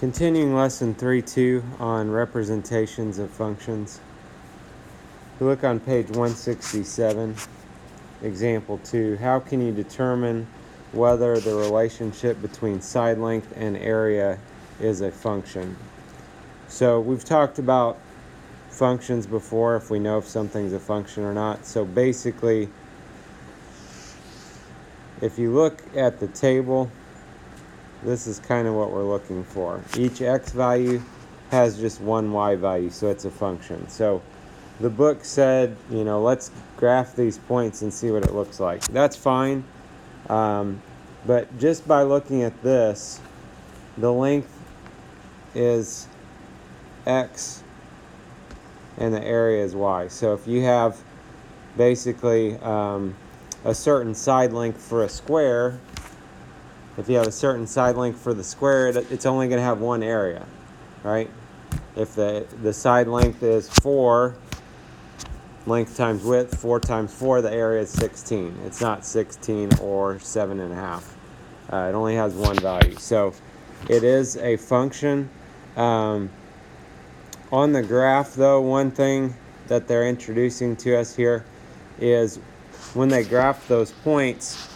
Continuing lesson 3.2 on representations of functions. If you look on page 167, example 2, how can you determine whether the relationship between side length and area is a function? So we've talked about functions before, if we know if something's a function or not. So basically, if you look at the table, this is kind of what we're looking for. Each x value has just one y value, so it's a function. So the book said, let's graph these points and see what it looks like. That's fine, but just by looking at this, the length is x and the area is y. So if you have basically a certain side length for a square, if you have a certain side length for the square, it's only going to have one area, right? If the side length is 4, length times width, 4 times 4, the area is 16. It's not 16 or 7.5. It only has one value. So it is a function. On the graph, though, one thing that they're introducing to us here is when they graph those points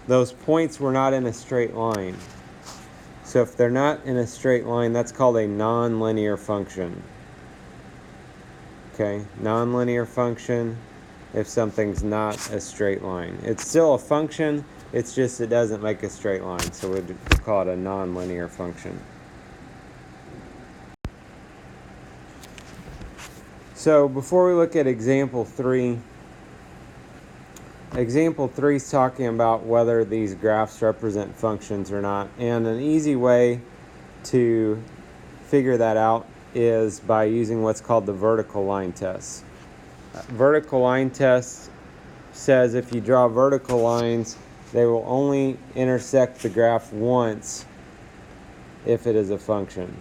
were not in a straight line. So if they're not in a straight line, that's called a nonlinear function. Okay, nonlinear function if something's not a straight line. It's still a function, it's just it doesn't make a straight line, so we'll call it a nonlinear function. So before we look at example 3, example 3 is talking about whether these graphs represent functions or not, and an easy way to figure that out is by using what's called the vertical line test. Vertical line test says if you draw vertical lines, they will only intersect the graph once if it is a function.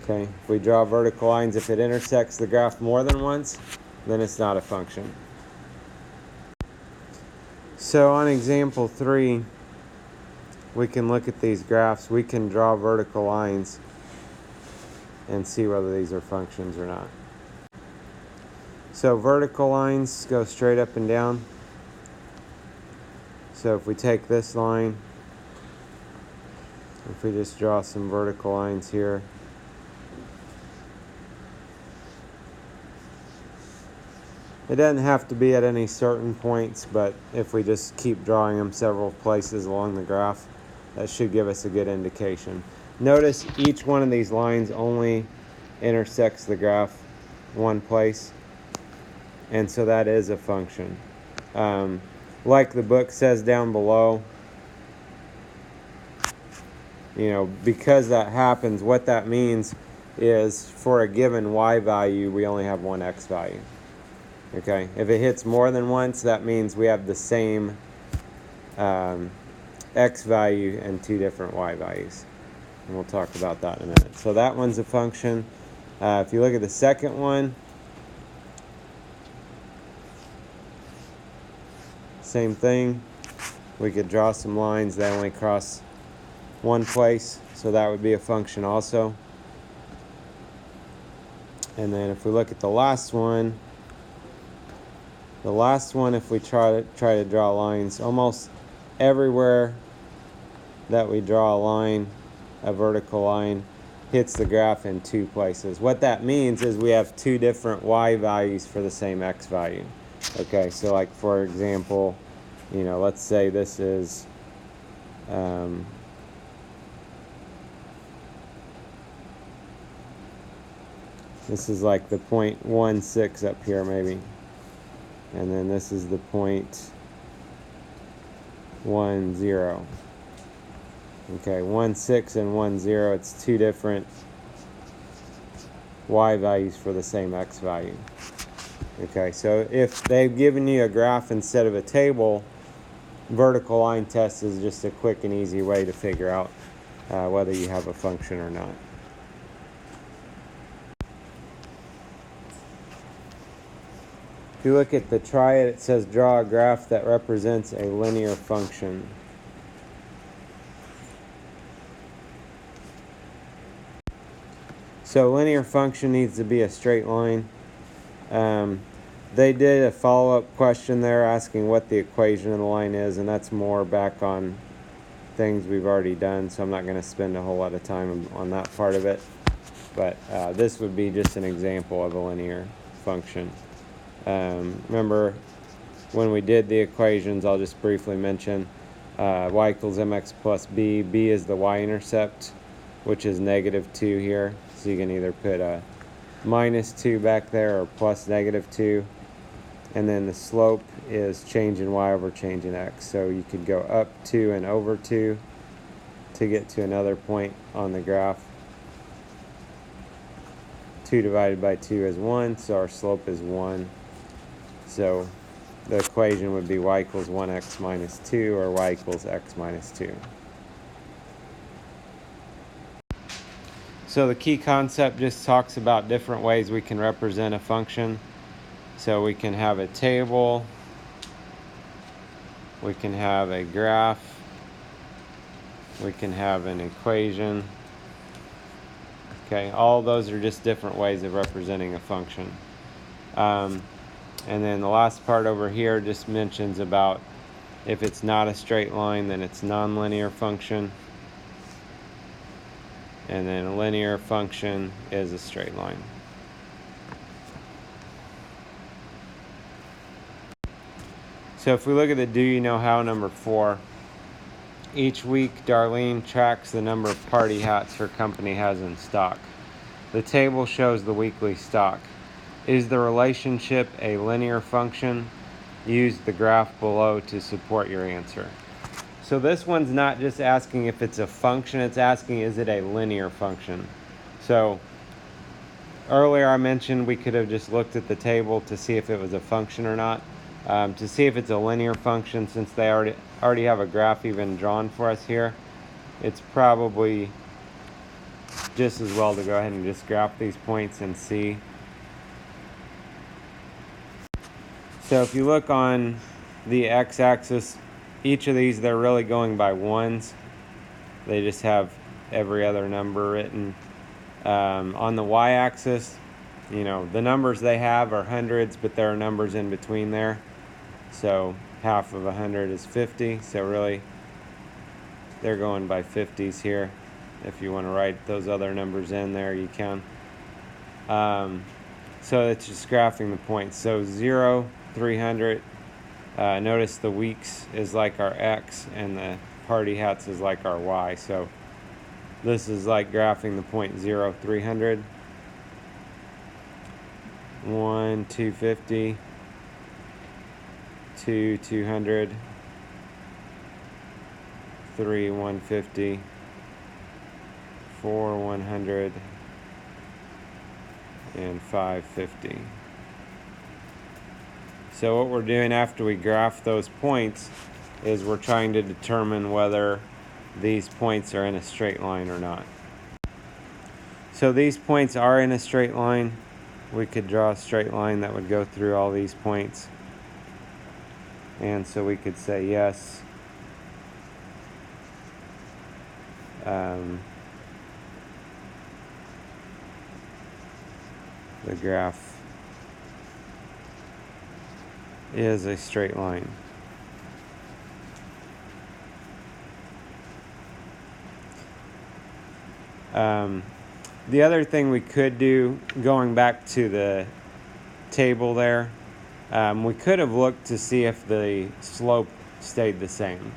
Okay, if we draw vertical lines, if it intersects the graph more than once, then it's not a function. So on example 3, we can look at these graphs. We can draw vertical lines and see whether these are functions or not. So vertical lines go straight up and down. So if we take this line, if we just draw some vertical lines here, it doesn't have to be at any certain points, but if we just keep drawing them several places along the graph, that should give us a good indication. Notice each one of these lines only intersects the graph one place, and so that is a function. Like the book says down below, because that happens, what that means is for a given y value, we only have one x value. Okay, if it hits more than once, that means we have the same x value and two different y values. And we'll talk about that in a minute. So that one's a function. If you look at the second one, same thing. We could draw some lines that only cross one place, so that would be a function also. And then if we look at the last one, if we try to draw lines, almost everywhere that we draw a line, a vertical line, hits the graph in two places. What that means is we have two different y values for the same x value. Okay, so like for example, let's say this is like the 0.16 up here maybe. And then this is the 0.10. Okay, 16 and 10, it's two different y values for the same x value. Okay, so if they've given you a graph instead of a table, vertical line test is just a quick and easy way to figure out whether you have a function or not. If you look at the triad, it says draw a graph that represents a linear function. So linear function needs to be a straight line. They did a follow-up question there asking what the equation of the line is, and that's more back on things we've already done, so I'm not going to spend a whole lot of time on that part of it. But this would be just an example of a linear function. Remember when we did the equations, I'll just briefly mention y equals mx plus b. B is the y-intercept, which is -2 here. So you can either put a -2 back there or plus -2. And then the slope is change in y over change in x. So you could go up 2 and over 2 to get to another point on the graph. 2 divided by 2 is 1, so our slope is 1. So the equation would be y equals 1x minus 2, or y equals x minus 2. So the key concept just talks about different ways we can represent a function. So we can have a table, we can have a graph, we can have an equation. Okay, all those are just different ways of representing a function. And then the last part over here just mentions about if it's not a straight line, then it's nonlinear function. And then a linear function is a straight line. So if we look at the do you know how number 4, each week Darlene tracks the number of party hats her company has in stock. The table shows the weekly stock. Is the relationship a linear function? Use the graph below to support your answer. So this one's not just asking if it's a function, it's asking is it a linear function. So earlier I mentioned we could have just looked at the table to see if it was a function or not. To see if it's a linear function, since they already have a graph even drawn for us here, it's probably just as well to go ahead and just graph these points and see. So if you look on the x-axis, each of these, they're really going by ones. They just have every other number written. On the y-axis, you know, the numbers they have are hundreds, but there are numbers in between there. So half of 100 is 50. So really, they're going by 50s here. If you want to write those other numbers in there, you can. So it's just graphing the points. So 0, 300. Notice the weeks is like our x, and the party hats is like our y. So this is like graphing the point 0, 300. 1, 250. 2, 200. 3, 150. 4, 100. And 550. So what we're doing after we graph those points is we're trying to determine whether these points are in a straight line or not. So these points are in a straight line. We could draw a straight line that would go through all these points. And so we could say yes. The graph is a straight line. The other thing we could do, going back to the table there, we could have looked to see if the slope stayed the same.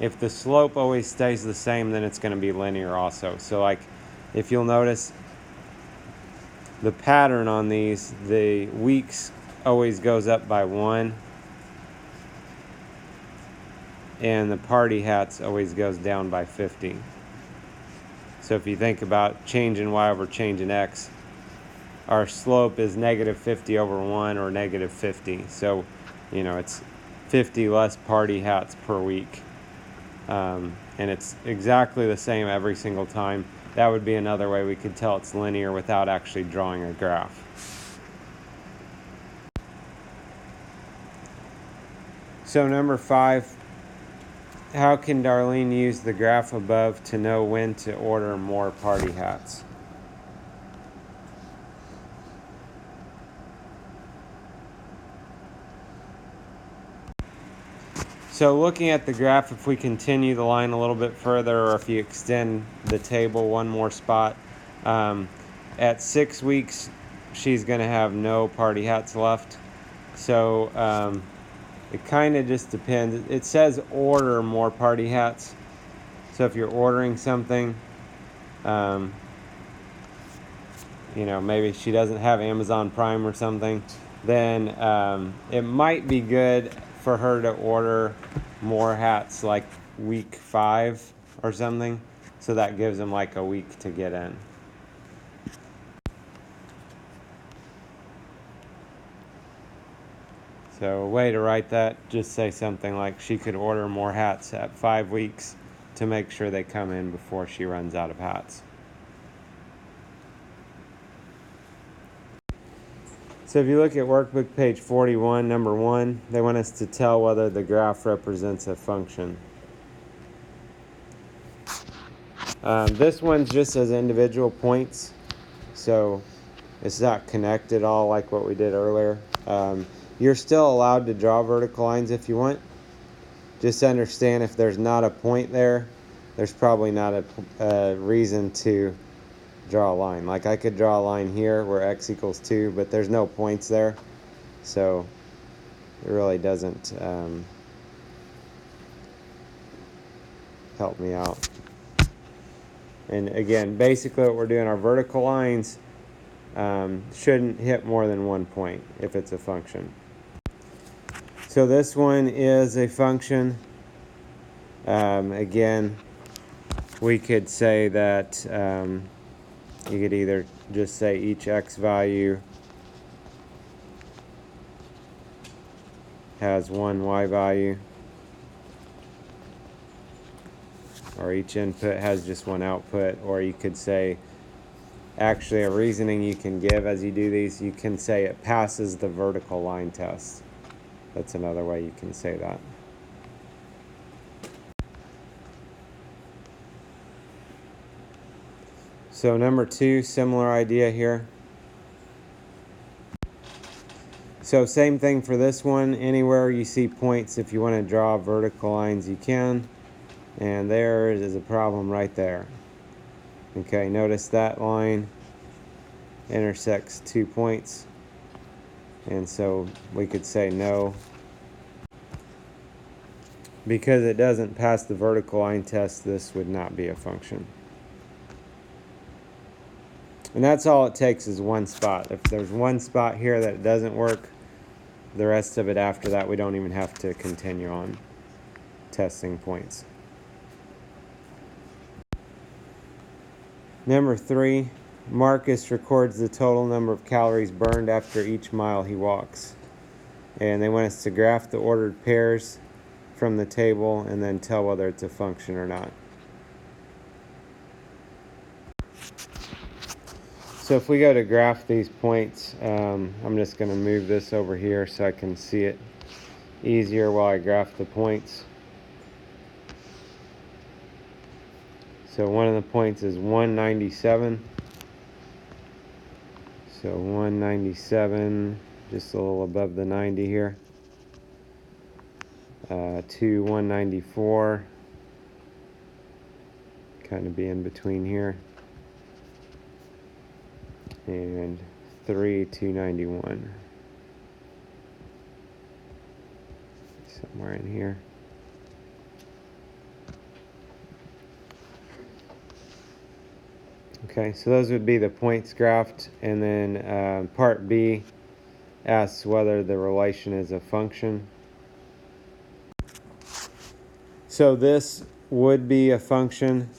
If the slope always stays the same, then it's going to be linear also. So like, if you'll notice the pattern on these, the weeks always goes up by 1, and the party hats always goes down by 50. So if you think about change in y over change in x, our slope is -50 over 1 or -50. So, you know, it's 50 less party hats per week. And it's exactly the same every single time. That would be another way we could tell it's linear without actually drawing a graph. So number 5, how can Darlene use the graph above to know when to order more party hats? So looking at the graph, if we continue the line a little bit further, or if you extend the table one more spot, at 6 weeks, she's going to have no party hats left. So it kind of just depends. It says order more party hats. So if you're ordering something, maybe she doesn't have Amazon Prime or something, then it might be good for her to order more hats like week 5 or something. So that gives them like a week to get in. So a way to write that, just say something like she could order more hats at 5 weeks to make sure they come in before she runs out of hats. So if you look at workbook page 41, number 1, they want us to tell whether the graph represents a function. This one's just as individual points, so it's not connected all like what we did earlier. You're still allowed to draw vertical lines if you want. Just understand if there's not a point there, there's probably not a reason to draw a line. Like I could draw a line here where x equals 2, but there's no points there, so it really doesn't help me out. And again, basically what we're doing, our vertical lines shouldn't hit more than 1 point if it's a function. So this one is a function. Again, we could say that you could either just say each x value has one y value, or each input has just one output, or you could say, actually a reasoning you can give as you do these, you can say it passes the vertical line test. That's another way you can say that. So number 2, similar idea here. So same thing for this one. Anywhere you see points, if you want to draw vertical lines, you can. And there is a problem right there. Okay, notice that line intersects 2 points. And so we could say no. Because it doesn't pass the vertical line test, this would not be a function. And that's all it takes is one spot. If there's one spot here that it doesn't work, the rest of it after that we don't even have to continue on testing points. Number 3, Marcus records the total number of calories burned after each mile he walks. And they want us to graph the ordered pairs from the table and then tell whether it's a function or not. So if we go to graph these points, I'm just going to move this over here so I can see it easier while I graph the points. So one of the points is 197. So 197, just a little above the 90 here. To 194, kind of be in between here. And 3 to 91, somewhere in here. Okay, so those would be the points graphed, and then part B asks whether the relation is a function. So this would be a function.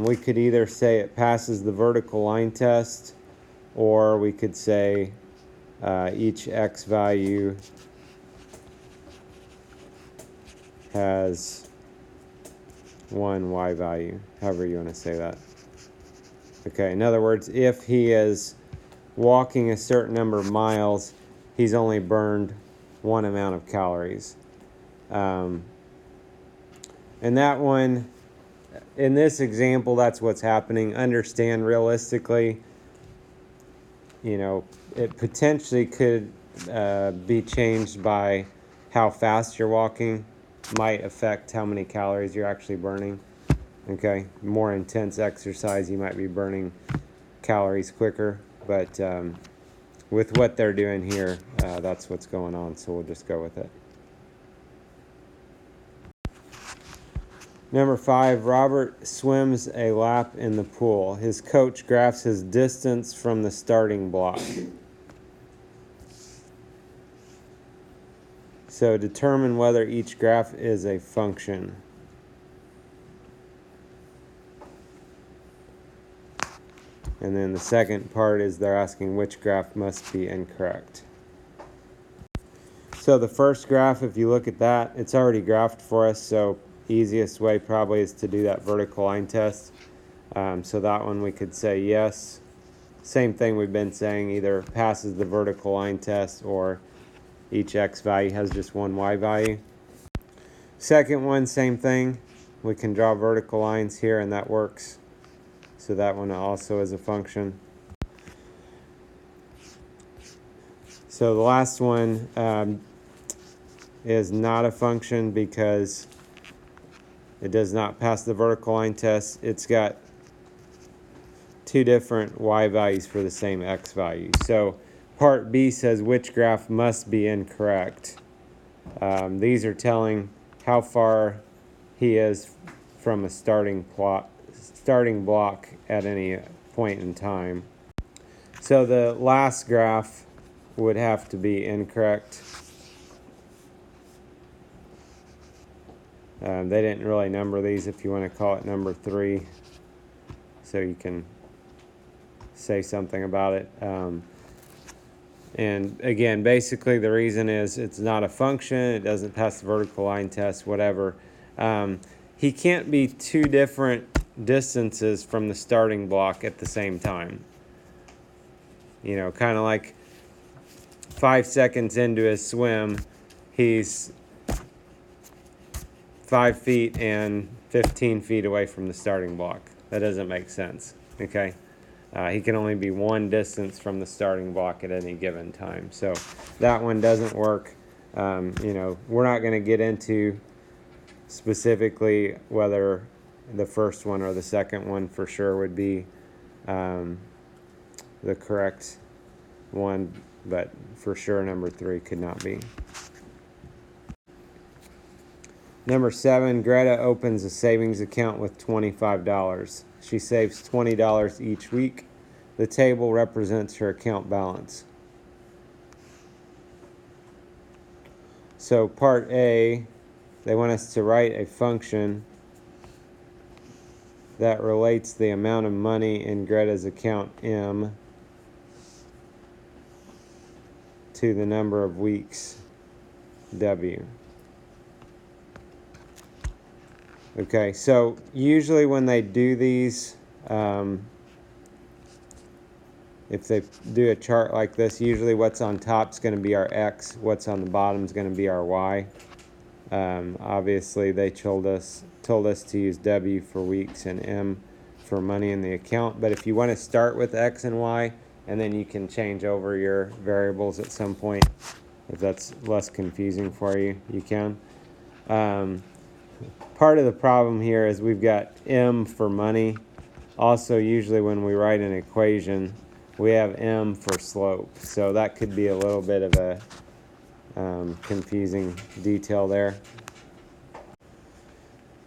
We could either say it passes the vertical line test, or we could say each x value has one y value, however you want to say that. Okay, in other words, if he is walking a certain number of miles, he's only burned one amount of calories. And that one, in this example, that's what's happening. Understand realistically, it potentially could be changed by how fast you're walking might affect how many calories you're actually burning. Okay, more intense exercise, you might be burning calories quicker, but with what they're doing here, that's what's going on, so we'll just go with it. Number 5, Robert swims a lap in the pool. His coach graphs his distance from the starting block. So determine whether each graph is a function. And then the second part is they're asking which graph must be incorrect. So the first graph, if you look at that, it's already graphed for us, so easiest way probably is to do that vertical line test. So that one we could say yes. Same thing we've been saying, either passes the vertical line test or each x value has just one y value. Second one, same thing. We can draw vertical lines here and that works. So that one also is a function. So the last one is not a function because it does not pass the vertical line test. It's got two different y values for the same x value. So part B says which graph must be incorrect. These are telling how far he is from a starting block at any point in time. So the last graph would have to be incorrect. They didn't really number these, if you want to call it number 3, so you can say something about it. And again, basically the reason is it's not a function, it doesn't pass the vertical line test, whatever. He can't be two different distances from the starting block at the same time. You know, kind of like 5 seconds into his swim, he's 5 feet and 15 feet away from the starting block. That doesn't make sense, okay? He can only be one distance from the starting block at any given time. So that one doesn't work. You know, we're not going to get into specifically whether the first one or the second one for sure would be the correct one, but for sure number 3 could not be. Number 7, Greta opens a savings account with $25. She saves $20 each week. The table represents her account balance. So part A, they want us to write a function that relates the amount of money in Greta's account M to the number of weeks W. Okay, so usually when they do these, if they do a chart like this, usually what's on top is going to be our X, what's on the bottom is going to be our Y. Obviously, they told us to use W for weeks and M for money in the account. But if you want to start with X and Y, and then you can change over your variables at some point, if that's less confusing for you, you can. Part of the problem here is we've got M for money. Also, usually when we write an equation, we have M for slope. So that could be a little bit of a confusing detail there.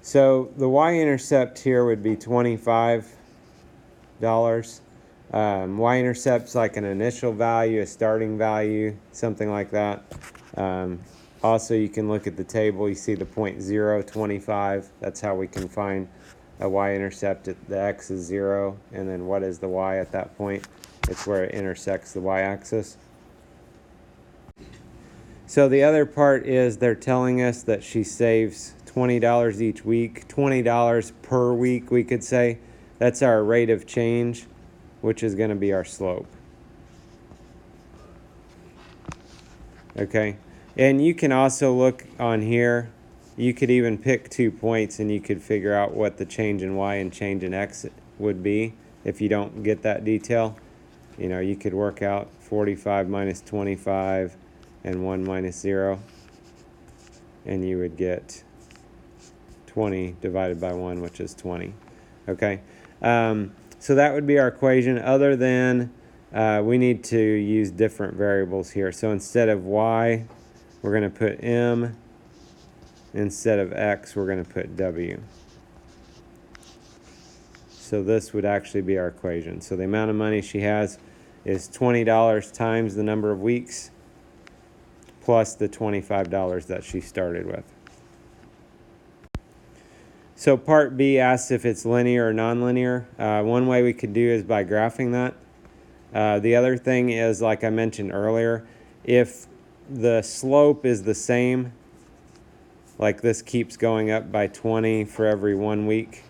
So the y-intercept here would be $25. Y-intercept's like an initial value, a starting value, something like that. Also, you can look at the table. You see the point 0, 25. That's how we can find a y-intercept. The x is 0, and then what is the y at that point? It's where it intersects the y-axis. So the other part is they're telling us that she saves $20 each week, $20 per week, we could say. That's our rate of change, which is going to be our slope. Okay, and you can also look on here. You could even pick 2 points and you could figure out what the change in y and change in x would be if you don't get that detail. You know, you could work out 45 minus 25 and 1 minus 0. and you would get 20 divided by 1, which is 20. Okay, so that would be our equation, other than we need to use different variables here. So instead of y, we're going to put m. Instead of x, we're going to put w. So this would actually be our equation. So the amount of money she has is $20 times the number of weeks plus the $25 that she started with. So part B asks if it's linear or nonlinear. One way we could do is by graphing that. The other thing is, like I mentioned earlier, if the slope is the same, like this keeps going up by 20 for every 1 week,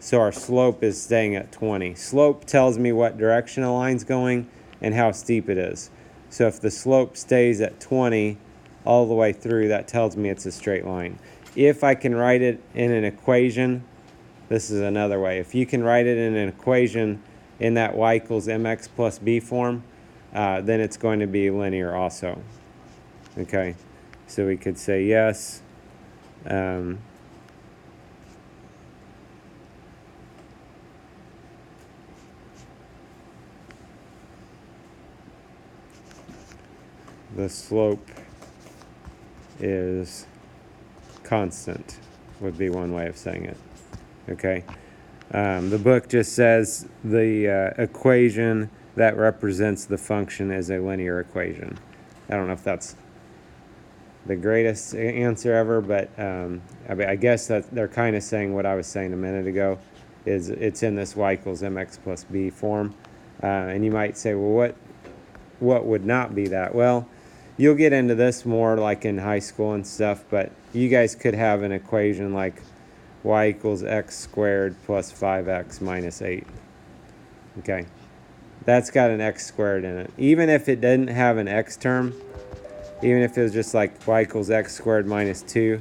so our slope is staying at 20. Slope tells me what direction a line's going and how steep it is. So if the slope stays at 20 all the way through, that tells me it's a straight line. If I can write it in an equation, this is another way. If you can write it in an equation in that y equals mx plus b form, then it's going to be linear also. Okay, so we could say yes. The slope is constant would be one way of saying it. Okay. The book just says the equation that represents the function is a linear equation. I don't know if that's the greatest answer ever, but I guess that they're kind of saying what I was saying a minute ago, is it's in this y equals mx plus b form. And you might say, well, what would not be that? Well, you'll get into this more like in high school and stuff, but you guys could have an equation like y equals x squared plus 5x minus 8. Okay, that's got an x squared in it. Even if it didn't have an x term, even if it was just like y equals x squared minus 2,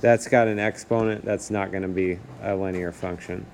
that's got an exponent. That's not going to be a linear function.